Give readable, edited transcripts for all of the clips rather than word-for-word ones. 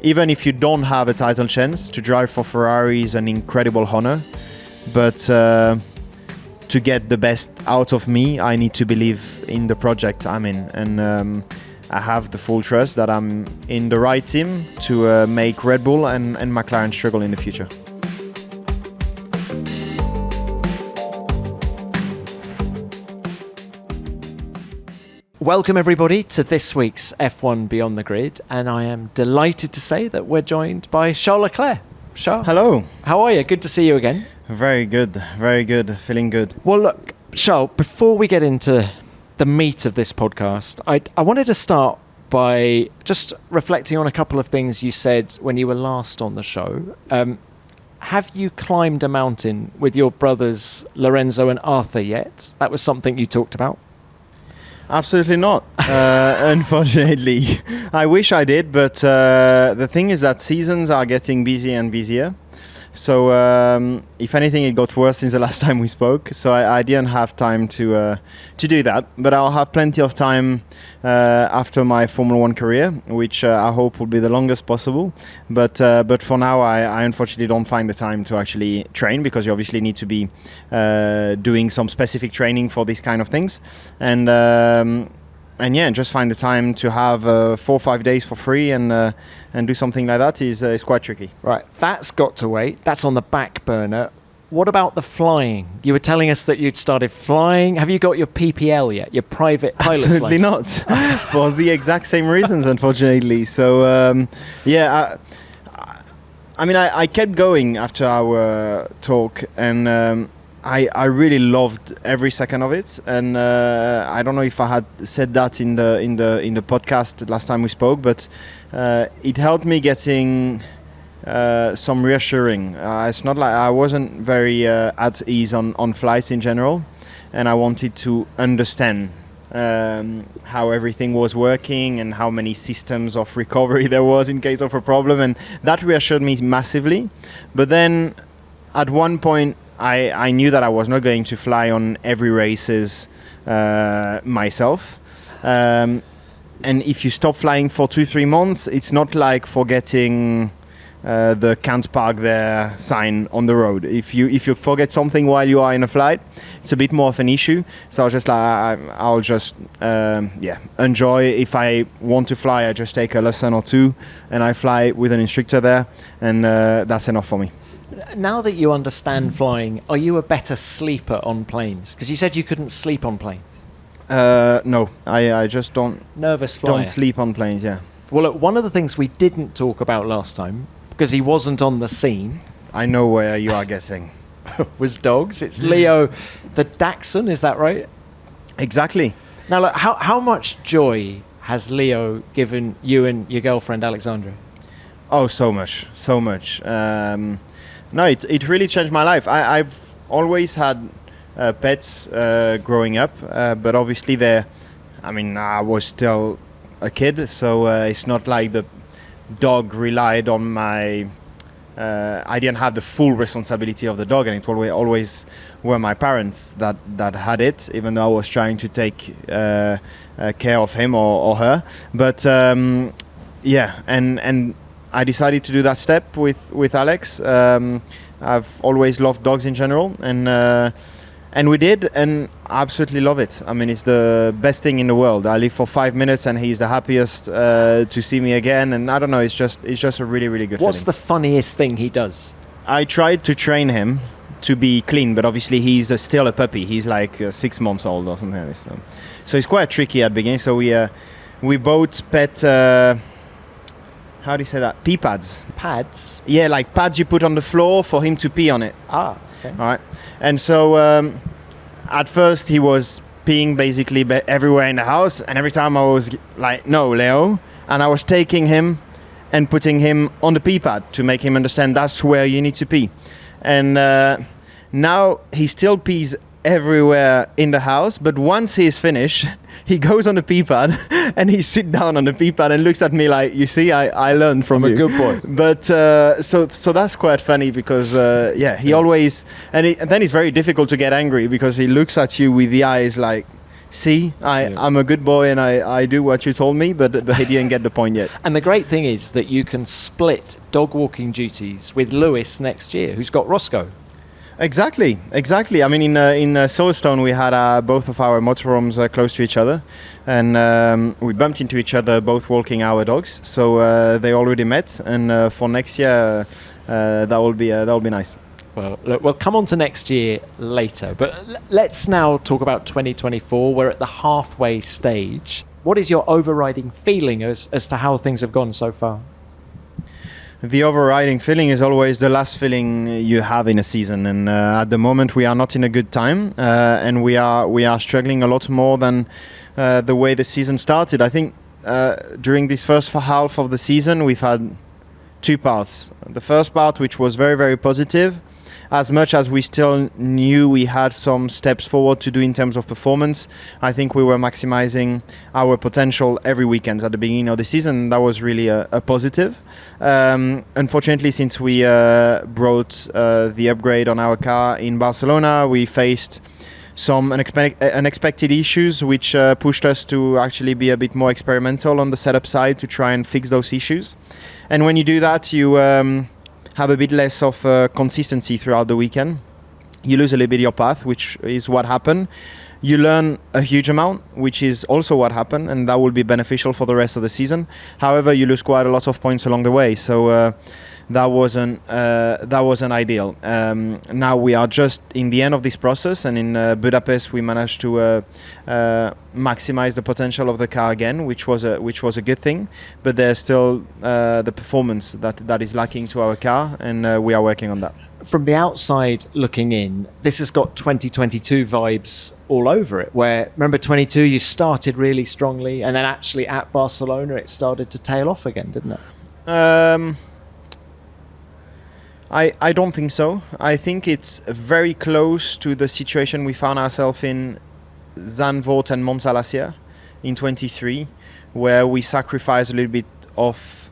even if you don't have a title chance, to drive for Ferrari is an incredible honor. But to get the best out of me, I need to believe in the project I'm in. And I have the full trust that I'm in the right team to make Red Bull and McLaren struggle in the future. Welcome everybody to this week's F1 Beyond the Grid, and I am delighted to say that we're joined by Charles Leclerc. Charles. Hello. How are you? Good to see you again. Very good, feeling good. Well look, Charles, before we get into the meat of this podcast, I wanted to start by just reflecting on a couple of things you said when you were last on the show. Have you climbed a mountain with your brothers Lorenzo and Arthur yet? That was something you talked about. Absolutely not, unfortunately. I wish I did, but the thing is that seasons are getting busier and busier. So if anything, it got worse since the last time we spoke. So I didn't have time to do that. But I'll have plenty of time after my Formula One career, which I hope will be the longest possible. But for now, I unfortunately don't find the time to actually train, because you obviously need to be doing some specific training for these kind of things. And yeah, just find the time to have 4 or 5 days for free and do something like that is quite tricky. Right, that's got to wait. That's on the back burner. What about the flying? You were telling us that you'd started flying. Have you got your PPL yet? Your private pilot's Absolutely license? not, for the exact same reasons, unfortunately. So yeah, I mean, I kept going after our talk, and I really loved every second of it, and I don't know if I had said that in the podcast last time we spoke, but it helped me getting some reassuring. It's not like I wasn't very at ease on flights in general, and I wanted to understand how everything was working and how many systems of recovery there was in case of a problem, and that reassured me massively. But then at one point, I knew that I was not going to fly on every races myself. And if you stop flying for 2-3 months, it's not like forgetting the can't park there sign on the road. If you forget something while you are in a flight, it's a bit more of an issue. So I was just like, I'll just enjoy. If I want to fly, I just take a lesson or two and I fly with an instructor there, and that's enough for me. Now that you understand flying, are you a better sleeper on planes? Because you said you couldn't sleep on planes. No, I just don't. Nervous flyer. Don't sleep on planes. Yeah. Well, look, one of the things we didn't talk about last time, because he wasn't on the scene. I know where you are guessing. Was dogs. It's Leo the Dachshund. Is that right? Exactly. Now, look, how much joy has Leo given you and your girlfriend Alexandra? Oh, so much. No, it really changed my life. I've always had pets growing up, but obviously I was still a kid, so it's not like the dog relied on my... I didn't have the full responsibility of the dog, and it always were my parents that had it, even though I was trying to take care of him or her. But yeah, and I decided to do that step with Alex. I've always loved dogs in general, and we did, and I absolutely love it. I mean, it's the best thing in the world. I live for 5 minutes, and he's the happiest to see me again. And I don't know, it's just a really, really good What's feeling. the funniest thing he does? I tried to train him to be clean, but obviously he's still a puppy. He's like 6 months old or something like this. So it's quite tricky at the beginning. So we both pet... how do you say that? Pee pads. Pads? Yeah, like pads you put on the floor for him to pee on it. Ah, okay. All right. And so at first he was peeing basically everywhere in the house. And every time I was like, no, Leo. And I was taking him and putting him on the pee pad to make him understand that's where you need to pee. And now he still pees everywhere in the house, but once he's finished, he goes on the pee pad and he sits down on the pee pad and looks at me like, you see, I learned from you. I'm a good boy. But so that's quite funny because he always, and then it's very difficult to get angry because he looks at you with the eyes like see, I'm a good boy and I do what you told me, but he didn't get the point yet. And the great thing is that you can split dog walking duties with Lewis next year, who's got Roscoe. Exactly. I mean, in Silverstone, we had both of our motorhomes close to each other, and we bumped into each other both walking our dogs. So they already met, and for next year, that will be nice. Well, look, we'll come on to next year later, but let's now talk about 2024. We're at the halfway stage. What is your overriding feeling as to how things have gone so far? The overriding feeling is always the last feeling you have in a season, and at the moment we are not in a good time, and we are struggling a lot more than the way the season started. I think during this first half of the season we've had two parts. The first part, which was very, very positive, as much as we still knew we had some steps forward to do in terms of performance. I think we were maximizing our potential every weekend at the beginning of the season. That was really a positive. Unfortunately, since we brought the upgrade on our car in Barcelona, we faced some unexpected issues which pushed us to actually be a bit more experimental on the setup side to try and fix those issues. And when you do that, you have a bit less of consistency throughout the weekend. You lose a little bit your path, which is what happened. You learn a huge amount, which is also what happened, and that will be beneficial for the rest of the season. However, you lose quite a lot of points along the way, so that wasn't ideal. Now we are just in the end of this process, and in Budapest we managed to maximize the potential of the car again, which was a good thing. But there's still the performance that is lacking to our car, and we are working on that. From the outside looking in, this has got 2022 vibes all over it, where, remember 22, you started really strongly, and then actually at Barcelona it started to tail off again, didn't it? I don't think so. I think it's very close to the situation we found ourselves in Zandvoort and Monza last year in 23, where we sacrificed a little bit of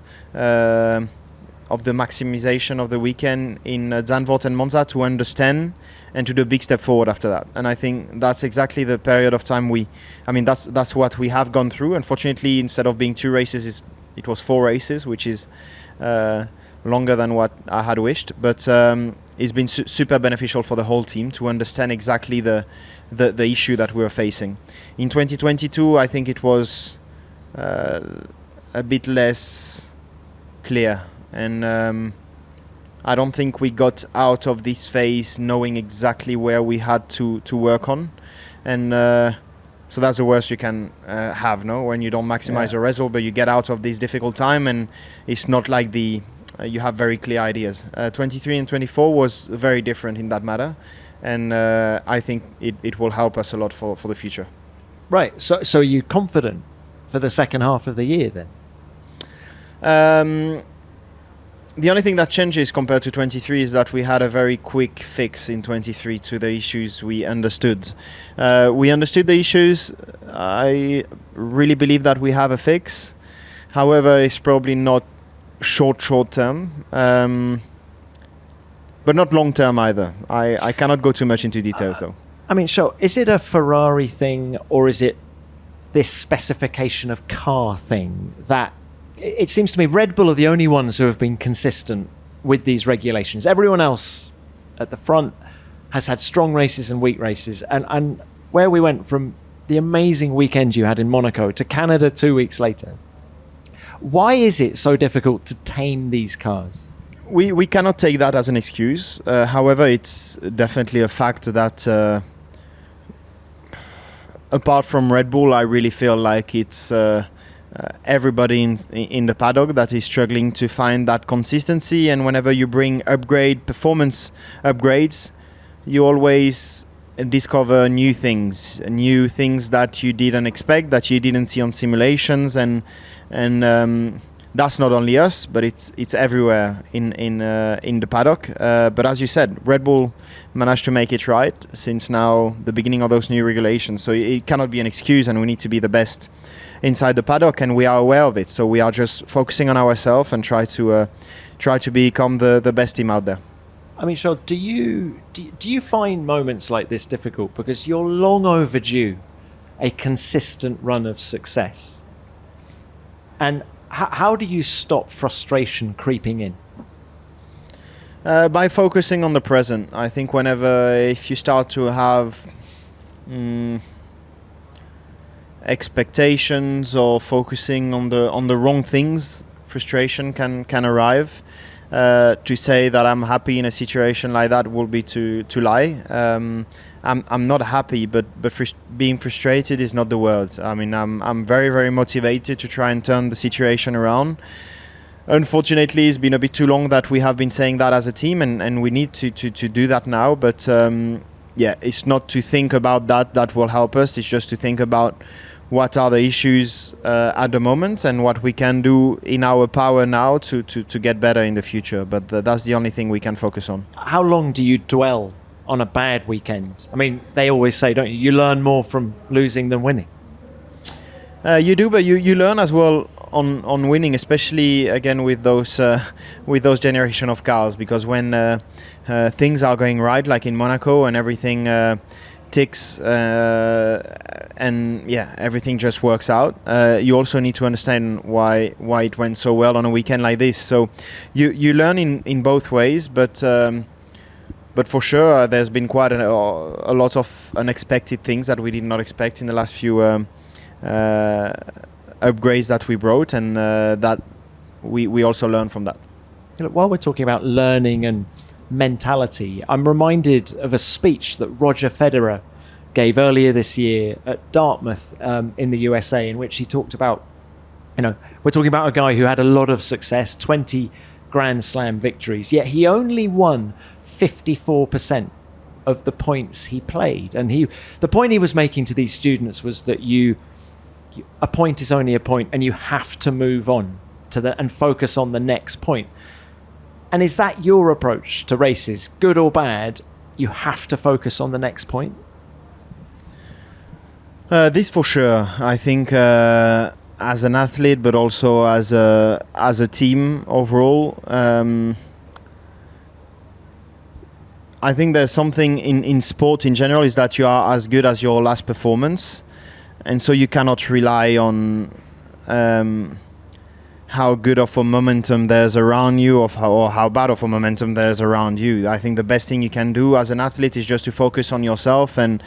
the maximization of the weekend in Zandvoort and Monza to understand and to do a big step forward after that. And I think that's exactly the period of time that's what we have gone through. Unfortunately, instead of being 2 races, it was 4 races, which is longer than what I had wished. But it's been super beneficial for the whole team to understand exactly the issue that we were facing. In 2022, I think it was a bit less clear. And I don't think we got out of this phase knowing exactly where we had to work on. And so that's the worst you can have, no? When you don't maximize your result, but you get out of this difficult time, and it's not like you have very clear ideas. 23 and 24 was very different in that matter. And I think it will help us a lot for the future. Right. So are you confident for the second half of the year then? The only thing that changes compared to 23 is that we had a very quick fix in 23 to the issues we understood. We understood the issues. I really believe that we have a fix. However, it's probably not short term, but not long term either. I cannot go too much into details though. I mean, sure. Is it a Ferrari thing, or is it this specification of car thing that it seems to me Red Bull are the only ones who have been consistent with these regulations? Everyone else at the front has had strong races and weak races. And where we went from the amazing weekend you had in Monaco to Canada 2 weeks later, why is it so difficult to tame these cars? We cannot take that as an excuse. However, it's definitely a fact that apart from Red Bull, I really feel like it's everybody in the paddock that is struggling to find that consistency. And whenever you bring performance upgrades, you always discover new things that you didn't expect, that you didn't see on simulations, and that's not only us, but it's everywhere in the paddock. But as you said, Red Bull managed to make it right since now the beginning of those new regulations. So it cannot be an excuse, and we need to be the best inside the paddock, and we are aware of it. So we are just focusing on ourselves and try to become the best team out there. I mean, Charles, do you find moments like this difficult? Because you're long overdue a consistent run of success. And how do you stop frustration creeping in? By focusing on the present. I think if you start to have expectations or focusing on the wrong things, frustration can arrive. To say that I'm happy in a situation like that will be to lie. I'm not happy, but being frustrated is not the word. I mean, I'm very, very motivated to try and turn the situation around. Unfortunately, it's been a bit too long that we have been saying that as a team, and we need to do that now. But it's not to think about that will help us. It's just to think about what are the issues at the moment and what we can do in our power now to get better in the future. But that's the only thing we can focus on. How long do you dwell on a bad weekend? I mean, they always say, don't you, you learn more from losing than winning. You do, but you learn as well on winning, especially again with those generation of cars, because when things are going right, like in Monaco, and everything ticks and everything just works out, you also need to understand why it went so well on a weekend like this. So you learn in both ways, but for sure there's been quite a lot of unexpected things that we did not expect in the last few upgrades that we brought, and that we also learn from that. Look, while we're talking about learning and mentality, I'm reminded of a speech that Roger Federer gave earlier this year at Dartmouth in the USA, in which he talked about, we're talking about a guy who had a lot of success, 20 Grand Slam victories, yet he only won 54% of the points he played. And the point he was making to these students was that a point is only a point, and you have to move on and focus on the next point. And is that your approach to races, good or bad? You have to focus on the next point? This for sure. I think as an athlete, but also as a team overall, I think there's something in sport in general, is that you are as good as your last performance. And so you cannot rely on how good of a momentum there's around you, or how bad of a momentum there's around you. I think the best thing you can do as an athlete is just to focus on yourself and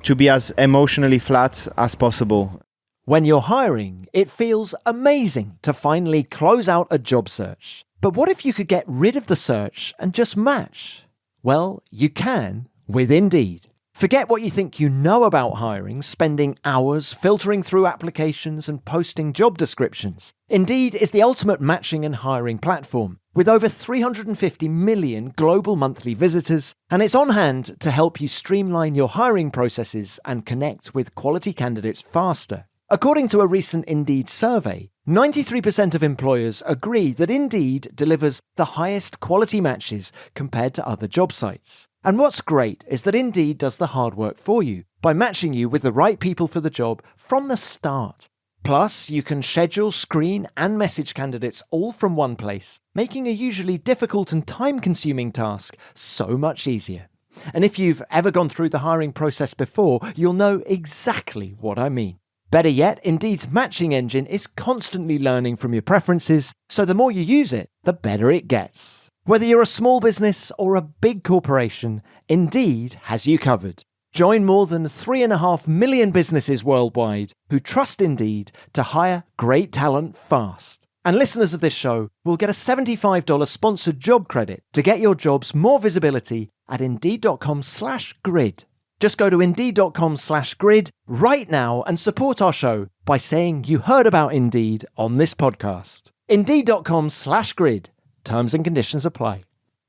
to be as emotionally flat as possible. When you're hiring, it feels amazing to finally close out a job search. But what if you could get rid of the search and just match? Well, you can with Indeed. Forget what you think you know about hiring, spending hours filtering through applications and posting job descriptions. Indeed is the ultimate matching and hiring platform, with over 350 million global monthly visitors, and it's on hand to help you streamline your hiring processes and connect with quality candidates faster. According to a recent Indeed survey, 93% of employers agree that Indeed delivers the highest quality matches compared to other job sites. And what's great is that Indeed does the hard work for you by matching you with the right people for the job from the start. Plus, you can schedule, screen, and message candidates all from one place, making a usually difficult and time-consuming task so much easier. And if you've ever gone through the hiring process before, you'll know exactly what I mean. Better yet, Indeed's matching engine is constantly learning from your preferences, so the more you use it, the better it gets. Whether you're a small business or a big corporation, Indeed has you covered. Join more than 3.5 million businesses worldwide who trust Indeed to hire great talent fast. And listeners of this show will get a $75 sponsored job credit to get your jobs more visibility at Indeed.com/grid. Just go to Indeed.com/grid right now and support our show by saying you heard about Indeed on this podcast. Indeed.com/grid. Terms and conditions apply.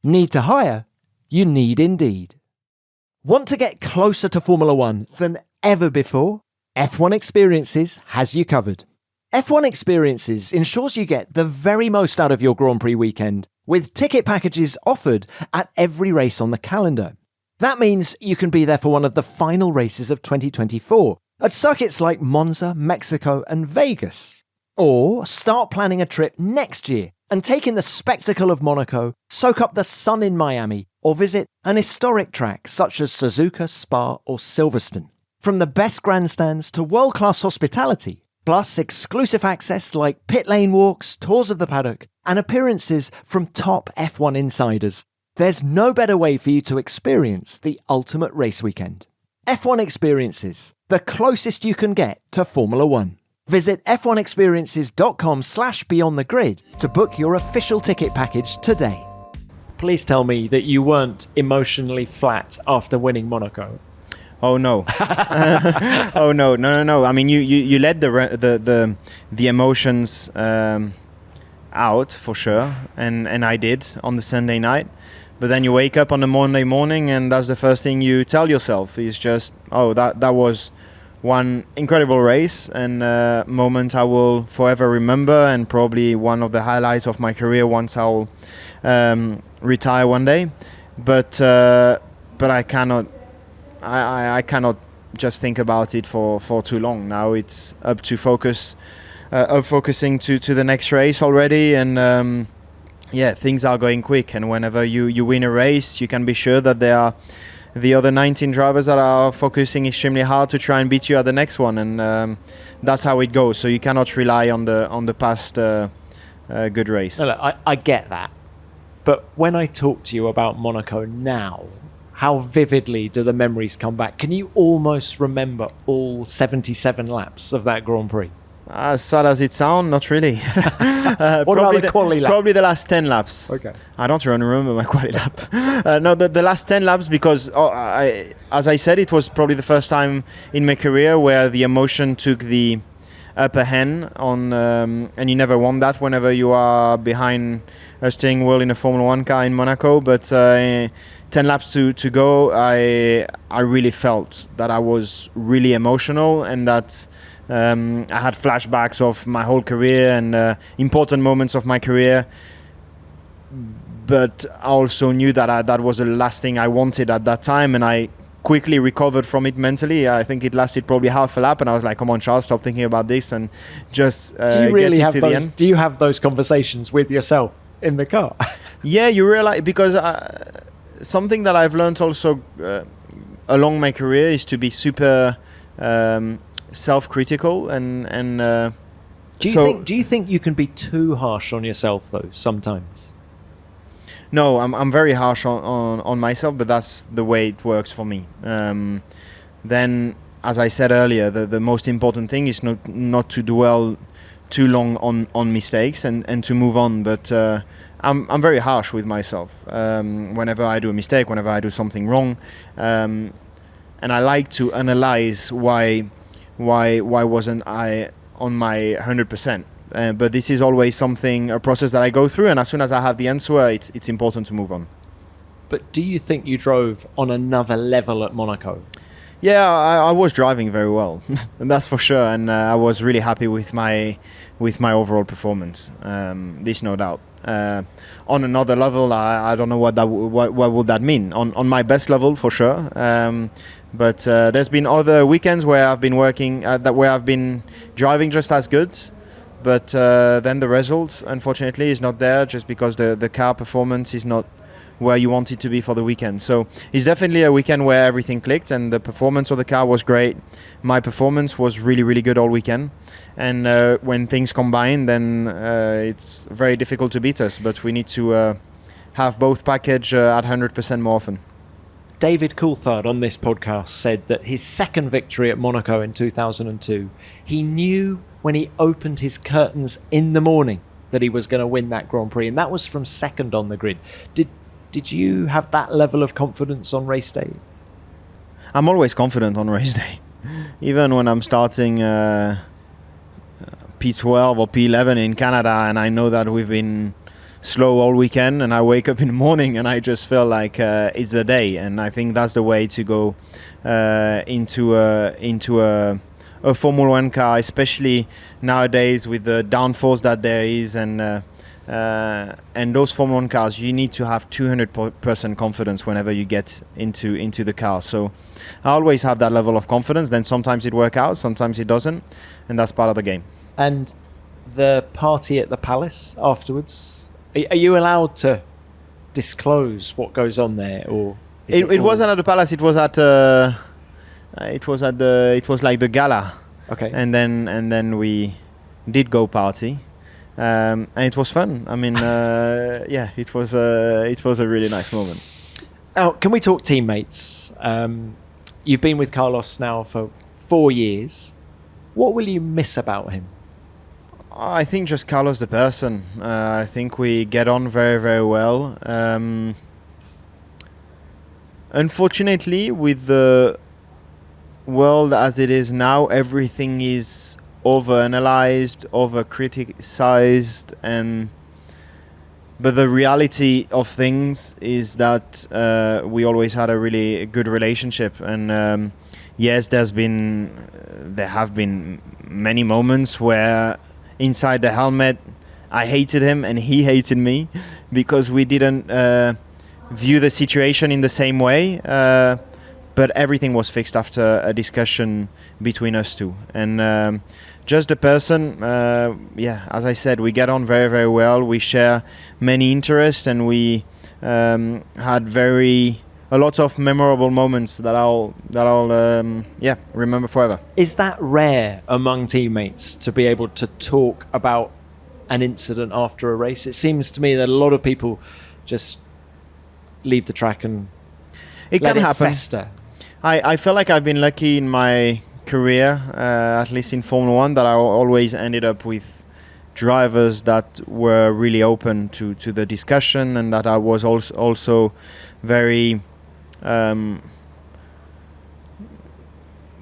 Need to hire? You need Indeed. Want to get closer to Formula One than ever before? F1 Experiences has you covered. F1 Experiences ensures you get the very most out of your Grand Prix weekend, with ticket packages offered at every race on the calendar. That means you can be there for one of the final races of 2024 at circuits like Monza, Mexico, and Vegas. Or start planning a trip next year and take in the spectacle of Monaco, soak up the sun in Miami, or visit an historic track such as Suzuka, Spa, or Silverstone. From the best grandstands to world-class hospitality, plus exclusive access like pit lane walks, tours of the paddock, and appearances from top F1 insiders, there's no better way for you to experience the ultimate race weekend. F1 Experiences, the closest you can get to Formula One. Visit f1experiences.com/beyondthegrid to book your official ticket package today. Please tell me that you weren't emotionally flat after winning Monaco. Oh no! Oh no! I mean, you let the emotions out for sure, and I did on the Sunday night. But then you wake up on the Monday morning, and that's the first thing you tell yourself is just, oh, that was one incredible race and moment I will forever remember, and probably one of the highlights of my career once I'll retire one day. But I cannot just think about it for too long. Now it's up to focusing to the next race already, and things are going quick. And whenever you win a race, you can be sure that there are the other 19 drivers that are focusing extremely hard to try and beat you at the next one, and that's how it goes. So you cannot rely on the past good race. No, look, I get that, but when I talk to you about Monaco now, how vividly do the memories come back? Can you almost remember all 77 laps of that Grand Prix? As sad as it sounds, not really. What about the quali lap? Probably the last 10 laps. Okay. I don't even remember my quali lap. No, the last 10 laps, because as I said, it was probably the first time in my career where the emotion took the upper hand on, and you never want that whenever you are behind a steering wheel in a Formula 1 car in Monaco. But 10 laps to go, I really felt that I was really emotional, and that I had flashbacks of my whole career and important moments of my career. But I also knew that that was the last thing I wanted at that time, and I quickly recovered from it mentally. I think it lasted probably half a lap, and I was like, come on, Charles, stop thinking about this and just do you really get it to have the end. Do you have those conversations with yourself in the car? Yeah, you realize, because something that I've learned also along my career is to be super self-critical, and do you think you can be too harsh on yourself though sometimes? No, I'm very harsh on myself, but that's the way it works for me. Then, as I said earlier, the most important thing is not to dwell too long on mistakes and to move on. But I'm very harsh with myself whenever I do a mistake, whenever I do something wrong, and I like to analyze why wasn't I on my 100%. But this is always a process that I go through, and as soon as I have the answer, it's important to move on. But do you think you drove on another level at Monaco? Yeah, I was driving very well, and that's for sure, and I was really happy with my overall performance. This no doubt. On another level, I don't know what would that mean. On my best level, for sure. But there's been other weekends where I've been working, where I've been driving just as good. But then the result, unfortunately, is not there, just because the car performance is not where you want it to be for the weekend. So it's definitely a weekend where everything clicked, and the performance of the car was great. My performance was really, really good all weekend. And when things combine, then it's very difficult to beat us. But we need to have both package at 100% more often. David Coulthard on this podcast said that his second victory at Monaco in 2002, he knew when he opened his curtains in the morning that he was going to win that Grand Prix, and that was from second on the grid. Did you have that level of confidence on race day? I'm always confident on race day, even when I'm starting P12 or P11 in Canada, and I know that we've been slow all weekend, and I wake up in the morning and I just feel like it's the day. And I think that's the way to go into a Formula 1 car, especially nowadays with the downforce that there is, and those Formula 1 cars, you need to have 200% confidence whenever you get into the car. So I always have that level of confidence. Then sometimes it works out, sometimes it doesn't, and that's part of the game. And the party at the Palace afterwards, are you allowed to disclose what goes on there, or it wasn't at the Palace? It was at It was like the gala, Okay. and then we did go party, and it was fun. I mean, yeah, it was a really nice moment. Oh, can we talk teammates? You've been with Carlos now for 4 years. What will you miss about him? I think just Carlos the person. I think we get on very, very well. Unfortunately, with the world as it is now, everything is over-analyzed, over-criticized, but the reality of things is that we always had a really good relationship, and yes, there have been many moments where inside the helmet I hated him and he hated me because we didn't view the situation in the same way, but everything was fixed after a discussion between us two. And just the person, as I said, we get on very, very well. We share many interests, and we had a lot of memorable moments that I'll remember forever. Is that rare among teammates to be able to talk about an incident after a race? It seems to me that a lot of people just leave the track and it let can it happen. fester. I feel like I've been lucky in my career, at least in Formula One, that I always ended up with drivers that were really open to the discussion, and that I was also very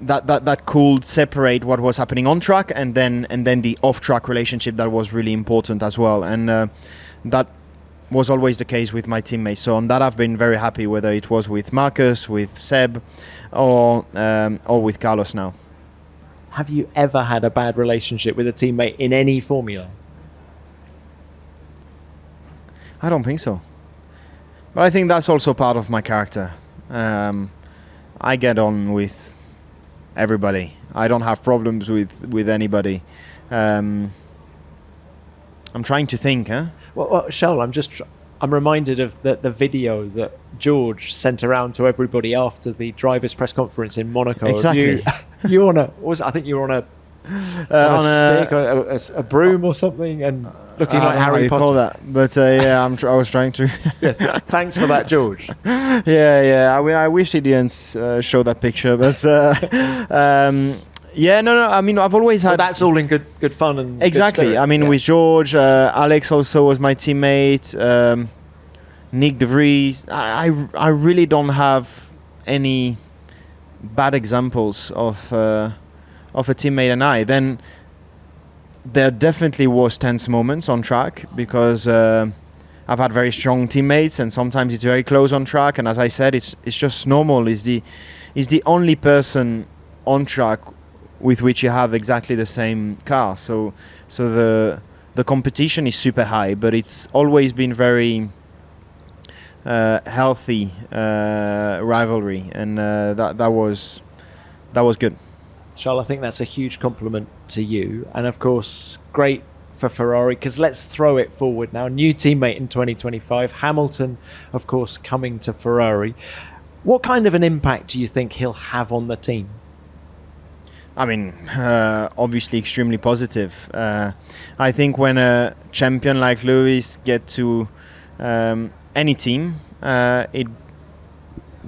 that could separate what was happening on track and then the off-track relationship that was really important as well, and that was always the case with my teammates. So on that I've been very happy, whether it was with Marcus, with Seb, or with Carlos now. Have you ever had a bad relationship with a teammate in any formula? I don't think so, but I think that's also part of my character. I get on with everybody. I don't have problems with anybody. I'm trying to think, huh? Well, Charles, I'm reminded of the video that George sent around to everybody after the drivers' press conference in Monaco. Exactly. You on a, what was it? I think you were on a stick or a broom or something, and looking like Harry Potter. Call that, but yeah, I was trying to. Thanks for that, George. Yeah. I wish he didn't show that picture, but yeah, no. I mean, I've always had. But that's all in good fun and exactly. Good spirit. I mean, with George, Alex also was my teammate. Nick De Vries. I really don't have any bad examples of a teammate and I. Then there definitely was tense moments on track because I've had very strong teammates, and sometimes it's very close on track. And as I said, it's just normal. He's the only person on track with which you have exactly the same car. So the competition is super high, but it's always been very healthy rivalry, and that was good. Charles, I think that's a huge compliment to you, and of course, great for Ferrari, because let's throw it forward now. New teammate in 2025, Hamilton, of course, coming to Ferrari. What kind of an impact do you think he'll have on the team? I mean, obviously extremely positive. I think when a champion like Lewis gets to any team, it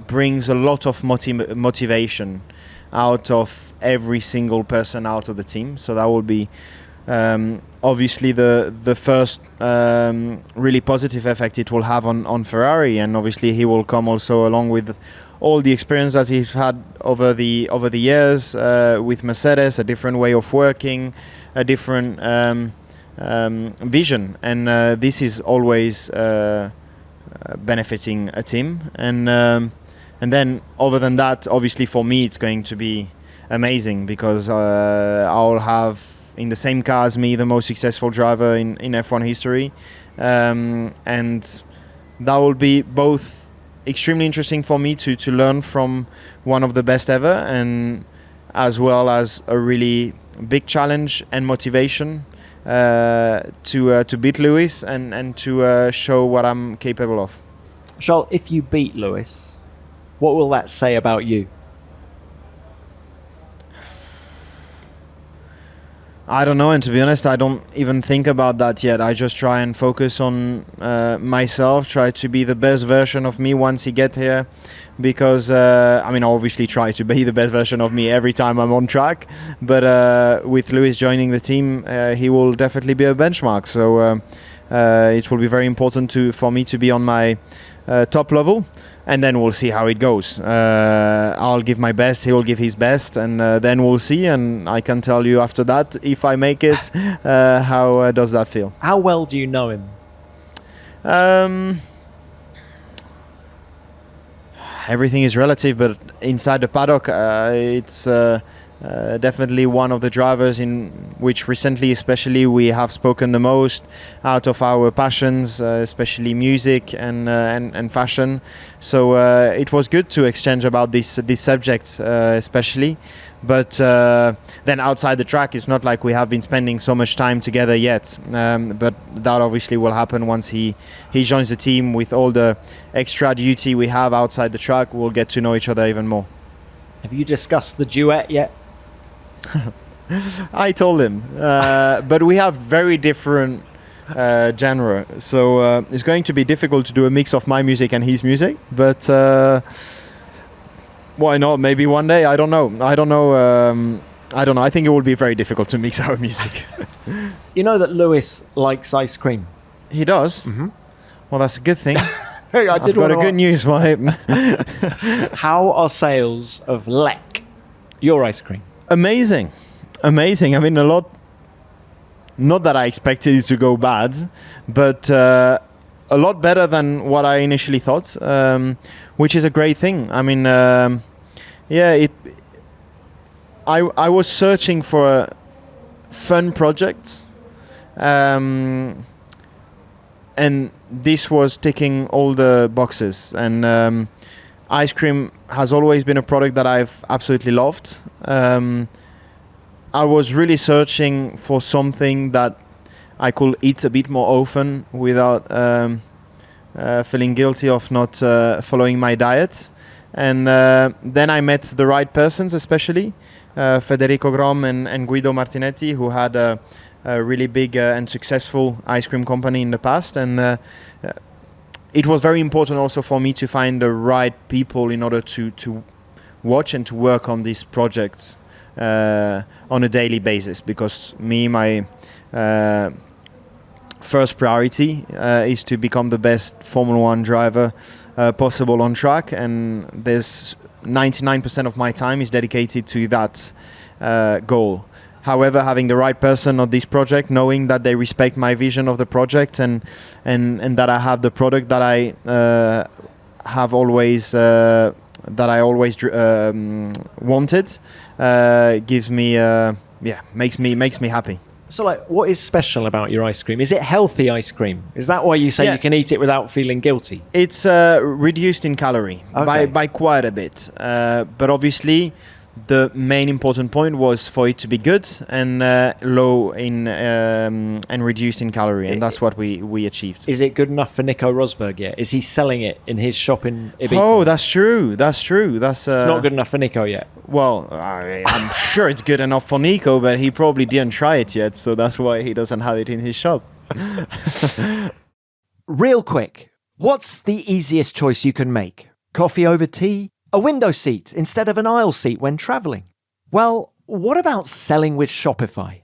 brings a lot of motivation out of every single person out of the team. So that will be obviously the first really positive effect it will have on Ferrari, and obviously he will come also along with all the experience that he's had over the years with Mercedes, a different way of working, a different vision, and this is always benefiting a team. And then, other than that, obviously for me it's going to be amazing because I'll have in the same car as me the most successful driver in F1 history, and that will be both extremely interesting for me to learn from one of the best ever, and as well as a really big challenge and motivation to beat Lewis and to show what I'm capable of. Charles, if you beat Lewis, what will that say about you? I don't know, and to be honest, I don't even think about that yet. I just try and focus on myself, try to be the best version of me once he get here, because I obviously try to be the best version of me every time I'm on track, but with Lewis joining the team, he will definitely be a benchmark. So it will be very important for me to be on my top level. And then we'll see how it goes. I'll give my best, he will give his best, and then we'll see. And I can tell you after that, if I make it, how does that feel? How well do you know him? Everything is relative, but inside the paddock, it's definitely one of the drivers in which recently especially we have spoken the most out of our passions, especially music and fashion. So it was good to exchange about this subject especially, but then outside the track it's not like we have been spending so much time together yet, but that obviously will happen once he joins the team. With all the extra duty we have outside the track, we'll get to know each other even more. Have you discussed the duet yet? I told him, but we have very different genre, so it's going to be difficult to do a mix of my music and his music, but why not? Maybe one day. I don't know. I think it will be very difficult to mix our music. You know that Lewis likes ice cream? He does? Mm-hmm. Well, that's a good thing. I've got a good news for him. How are sales of Lec, your ice cream? Amazing. I mean, a lot. Not that I expected it to go bad, but a lot better than what I initially thought, which is a great thing. I mean, I was searching for fun projects, and this was ticking all the boxes. And ice cream has always been a product that I've absolutely loved. I was really searching for something that I could eat a bit more often without feeling guilty of not following my diet. And then I met the right persons, especially Federico Grom and Guido Martinetti, who had a really big and successful ice cream company in the past. And it was very important also for me to find the right people in order to watch and to work on these projects on a daily basis, because my first priority is to become the best Formula 1 driver possible on track, and there's 99% of my time is dedicated to that goal. However, having the right person on this project, knowing that they respect my vision of the project and that I have the product that I have always wanted, gives me makes me happy. So, like, what is special about your ice cream? Is it healthy ice cream? Is that why you say you can eat it without feeling guilty? It's reduced in calorie by quite a bit, but obviously the main important point was for it to be good and low in and reduced in calorie, and that's what we achieved. Is it good enough for Nico Rosberg yet? Is he selling it in his shop in Ibiza? Oh, that's true. That's it's not good enough for Nico yet. Well, I'm sure it's good enough for Nico, but he probably didn't try it yet, so that's why he doesn't have it in his shop. Real quick, what's the easiest choice you can make? Coffee over tea? A window seat instead of an aisle seat when traveling? Well, what about selling with Shopify?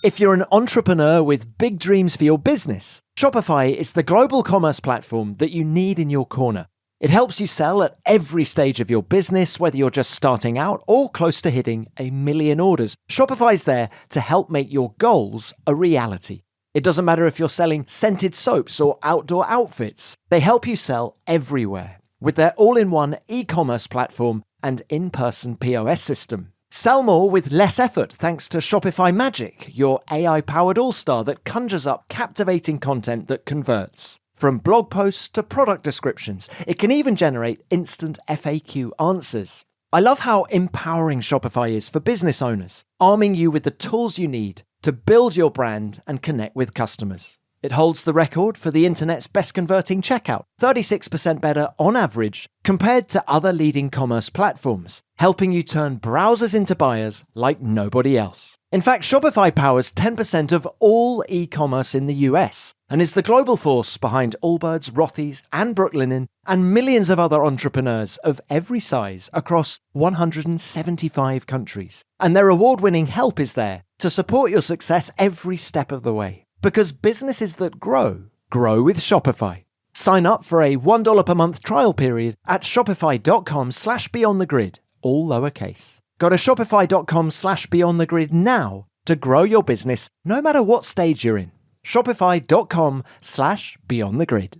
If you're an entrepreneur with big dreams for your business, Shopify is the global commerce platform that you need in your corner. It helps you sell at every stage of your business, whether you're just starting out or close to hitting 1 million orders. Shopify's there to help make your goals a reality. It doesn't matter if you're selling scented soaps or outdoor outfits. They help you sell everywhere with their all-in-one e-commerce platform and in-person POS system. Sell more with less effort thanks to Shopify Magic, your AI-powered all-star that conjures up captivating content that converts. From blog posts to product descriptions, it can even generate instant FAQ answers. I love how empowering Shopify is for business owners, arming you with the tools you need to build your brand and connect with customers. It holds the record for the internet's best converting checkout, 36% better on average compared to other leading commerce platforms, helping you turn browsers into buyers like nobody else. In fact, Shopify powers 10% of all e-commerce in the US and is the global force behind Allbirds, Rothy's, and Brooklinen, and millions of other entrepreneurs of every size across 175 countries. And their award-winning help is there to support your success every step of the way. Because businesses that grow, grow with Shopify. Sign up for a $1 per month trial period at shopify.com/beyondthegrid, all lowercase. Go to shopify.com/beyondthegrid now to grow your business no matter what stage you're in. Shopify.com/beyondthegrid.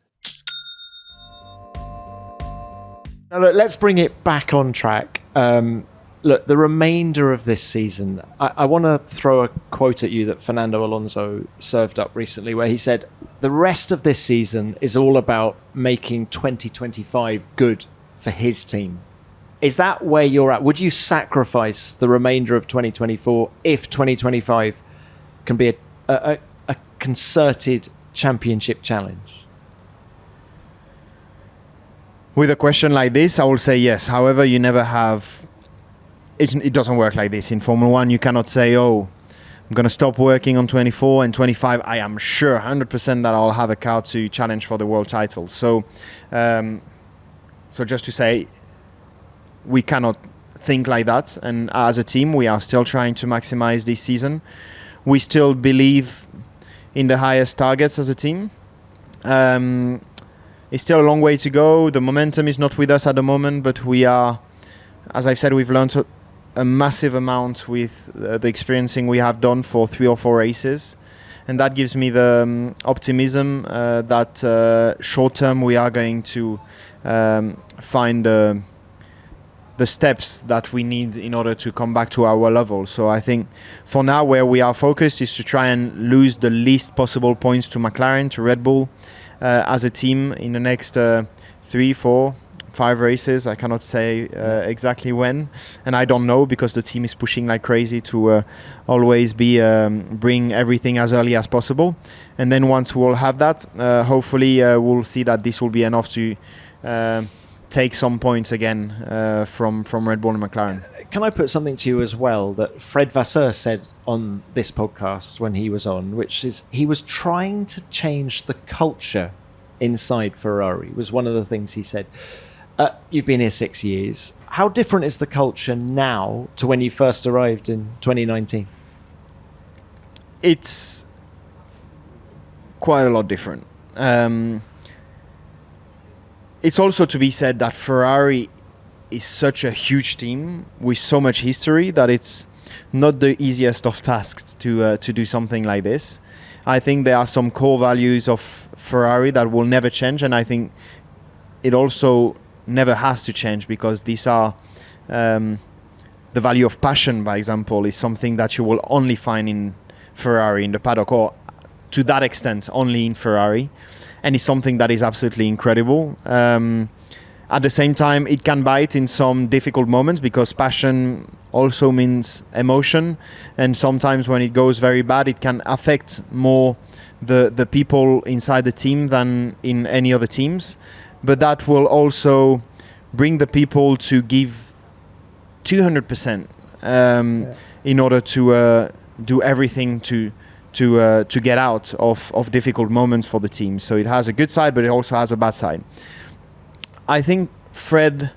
Now look, let's bring it back on track. Look, the remainder of this season, I want to throw a quote at you that Fernando Alonso served up recently where he said, the rest of this season is all about making 2025 good for his team. Is that where you're at? Would you sacrifice the remainder of 2024 if 2025 can be a concerted championship challenge? With a question like this, I will say yes. However, you never have... It doesn't work like this. In Formula 1, you cannot say, oh, I'm going to stop working on 24 and 25. I am sure 100% that I'll have a car to challenge for the world title. So just to say, we cannot think like that. And as a team, we are still trying to maximize this season. We still believe in the highest targets as a team. It's still a long way to go. The momentum is not with us at the moment, but we are, as I've said, we've learned a massive amount with the experiencing we have done for 3 or 4 races. And that gives me the optimism that short term we are going to find the steps that we need in order to come back to our level. So I think for now where we are focused is to try and lose the least possible points to McLaren, to Red Bull as a team in the next 3, 4, 5 races. I cannot say exactly when, and I don't know because the team is pushing like crazy to always be bring everything as early as possible. And then once we'll have that, hopefully we'll see that this will be enough to take some points again from Red Bull and McLaren. Can I put something to you as well that Fred Vasseur said on this podcast when he was on, which is he was trying to change the culture inside Ferrari, was one of the things he said. You've been here 6 years. How different is the culture now to when you first arrived in 2019? It's quite a lot different. It's also to be said that Ferrari is such a huge team with so much history that it's not the easiest of tasks to do something like this. I think there are some core values of Ferrari that will never change, and I think it also never has to change because these are the value of passion, by example, is something that you will only find in Ferrari, in the paddock, or to that extent only in Ferrari, and it's something that is absolutely incredible. At the same time, it can bite in some difficult moments because passion also means emotion, and sometimes when it goes very bad, it can affect more the people inside the team than in any other teams. But that will also bring the people to give 200% in order to do everything to get out of difficult moments for the team. So it has a good side, but it also has a bad side. I think Fred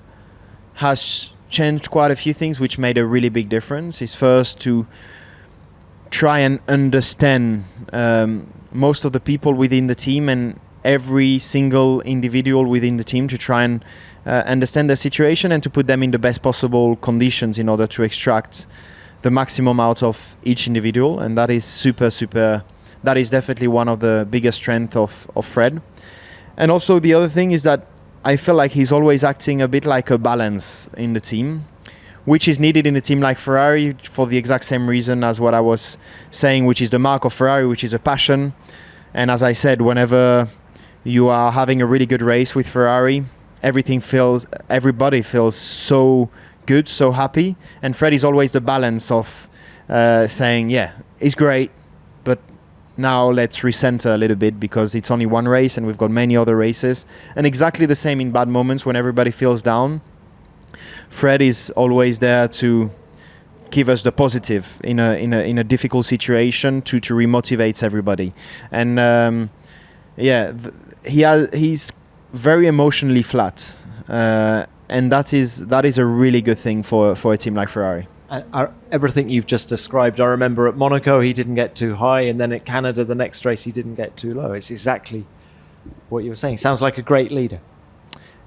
has changed quite a few things which made a really big difference. Is first to try and understand most of the people within the team and every single individual within the team, to try and understand their situation and to put them in the best possible conditions in order to extract the maximum out of each individual. And that is that is definitely one of the biggest strengths of Fred. And also the other thing is that I feel like he's always acting a bit like a balance in the team, which is needed in a team like Ferrari for the exact same reason as what I was saying, which is the mark of Ferrari, which is a passion. And as I said, whenever you are having a really good race with Ferrari, everybody feels so good, so happy. And Fred is always the balance of saying, yeah, it's great, but now let's recenter a little bit because it's only one race and we've got many other races. And exactly the same in bad moments when everybody feels down. Fred is always there to give us the positive in a difficult situation to remotivate everybody. And he's very emotionally flat, and that is a really good thing for a team like Ferrari. Everything you've just described, I remember at Monaco he didn't get too high, and then at Canada the next race he didn't get too low. It's exactly what you were saying. Sounds like a great leader.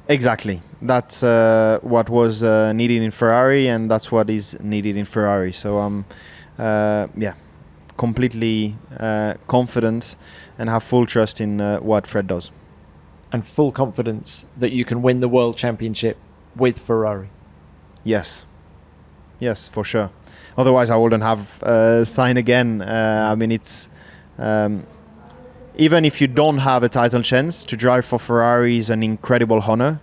Exactly. That's what was needed in Ferrari, and that's what is needed in Ferrari. So I'm completely confident and have full trust in what Fred does. And full confidence that you can win the World Championship with Ferrari. Yes, for sure. Otherwise, I wouldn't have signed again. I mean, it's even if you don't have a title chance, to drive for Ferrari is an incredible honor.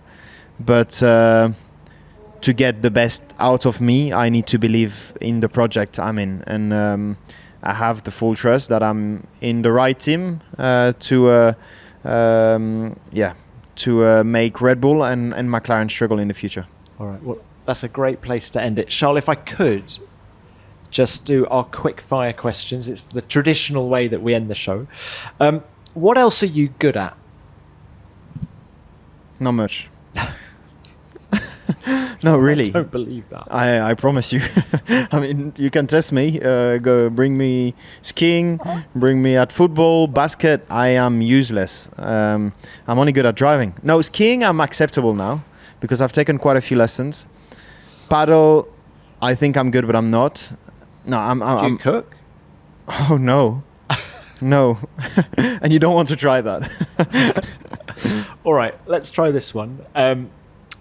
But to get the best out of me, I need to believe in the project I'm in, and I have the full trust that I'm in the right team to make Red Bull and McLaren struggle in the future. All right, well, that's a great place to end it. Charles, if I could just do our quick fire questions. It's the traditional way that we end the show. What else are you good at? Not much. No, really. I don't believe that. I promise you. I mean, you can test me. Go bring me skiing, bring me at football, basket. I am useless. I'm only good at driving. No, skiing I'm acceptable now because I've taken quite a few lessons. Paddle, I think I'm good, but I'm not. No, Do you cook? Oh no, no, and you don't want to try that. All right, let's try this one.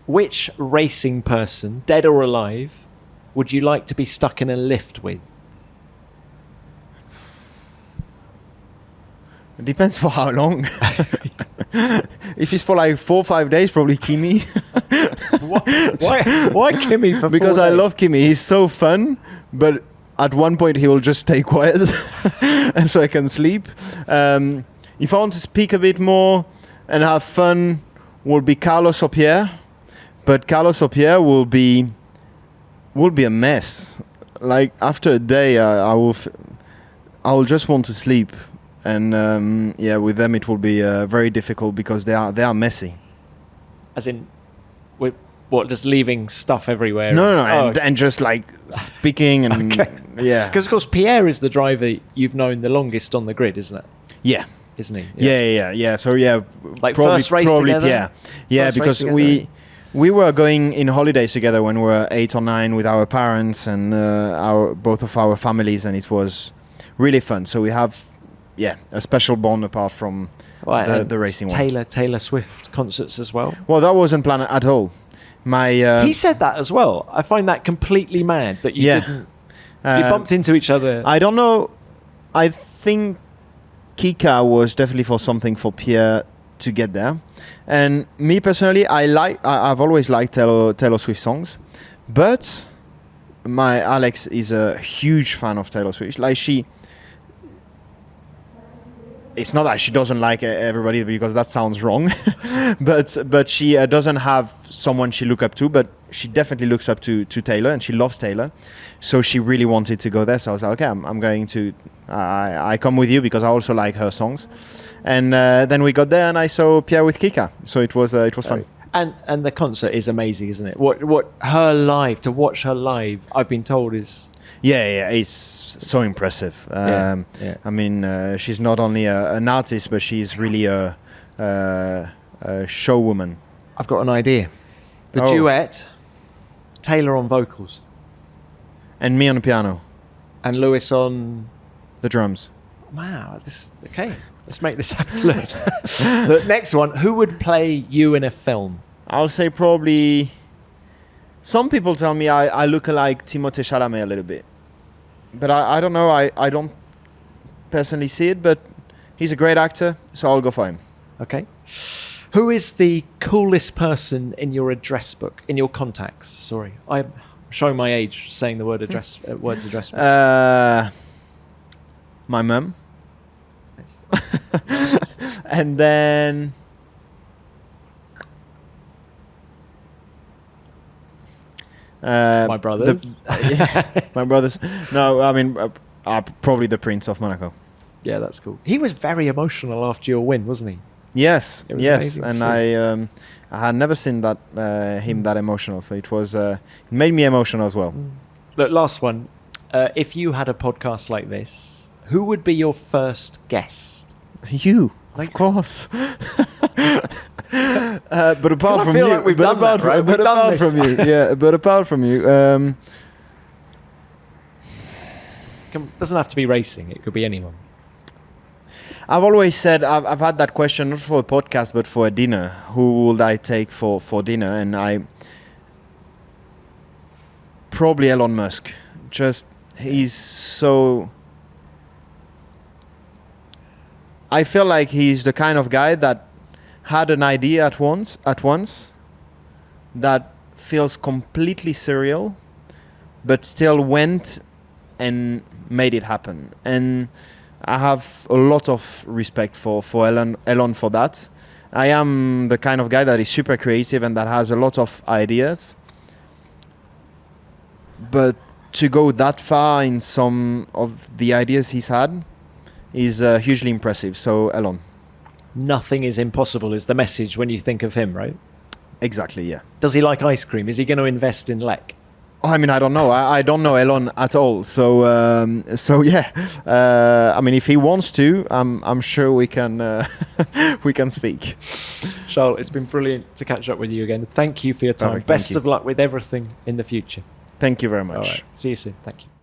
Which racing person, dead or alive, would you like to be stuck in a lift with? It depends for how long. If it's for like 4 or 5 days, probably Kimi. Why Kimi for 4 days? Because I love Kimi. He's so fun, but at one point he will just stay quiet, and so I can sleep. If I want to speak a bit more and have fun, will be Carlos or Pierre. But Carlos or Pierre will be a mess. Like after a day, I will just want to sleep. And with them it will be very difficult because they are messy. As in, what, just leaving stuff everywhere? No, and just like speaking and okay. Yeah. Because of course Pierre is the driver you've known the longest on the grid, isn't it? Yeah. Isn't he? Yeah. So yeah, like probably together? Pierre. Yeah, because we were going in holidays together when we were 8 or 9 with our parents and both of our families, and it was really fun. So we have a special bond apart from the racing one. Taylor Swift concerts as well. Well, that wasn't planned at all. He said that as well. I find that completely mad that you didn't. You bumped into each other. I don't know. I think Kika was definitely for something for Pierre to get there. And me personally, I've always liked Taylor Swift songs, but my Alex is a huge fan of Taylor Swift. Like it's not that she doesn't like everybody, because that sounds wrong, but she doesn't have someone she look up to, but she definitely looks up to Taylor, and she loves Taylor. So she really wanted to go there. So I was like, okay, I'm going to, I come with you because I also like her songs. And then we got there and I saw Pierre with Kika. So it was fun. And the concert is amazing, isn't it? To watch her live, I've been told is... Yeah, it's so impressive. I mean, she's not only an artist, but she's really a show woman. I've got an idea. The duet, Taylor on vocals. And me on the piano. And Lewis on... the drums. Wow, okay. Let's make this happen. The next one, who would play you in a film? I'll say probably... Some people tell me I look like Timothée Chalamet a little bit. But I don't know. I don't personally see it, but he's a great actor, so I'll go for him. Okay. Who is the coolest person in your address book, in your contacts? Sorry. I'm showing my age saying the word address book. My mum. And then... My brothers. My brothers. No, I mean, probably the Prince of Monaco. Yeah, that's cool. He was very emotional after your win, wasn't he? Yes, It was yes, amazing to and see. I had never seen that him that emotional. So it was it made me emotional as well. Look, last one. If you had a podcast like this, who would be your first guest? You, Like- of course. But apart I from feel you, like we've but done apart that, right? from, We've but done apart this. from you, yeah. But apart from you, Doesn't have to be racing. It could be anyone. I've always said I've had that question not for a podcast but for a dinner. Who would I take for dinner? And I probably Elon Musk. Just he's so. I feel like he's the kind of guy that had an idea at once that feels completely surreal, but still went and made it happen. And I have a lot of respect for Elon for that. I am the kind of guy that is super creative and that has a lot of ideas. But to go that far in some of the ideas he's had is hugely impressive. So Elon. Nothing is impossible is the message when you think of him, right? Exactly, yeah. Does he like ice cream? Is he going to invest in Lec? Oh, I mean, I don't know. I don't know Elon at all. So yeah. I mean, if he wants to, I'm sure we can we can speak. Charles, it's been brilliant to catch up with you again. Thank you for your time. Perfect, thank Best you. of luck with everything in the future. Thank you very All much. right. See you soon. Thank you.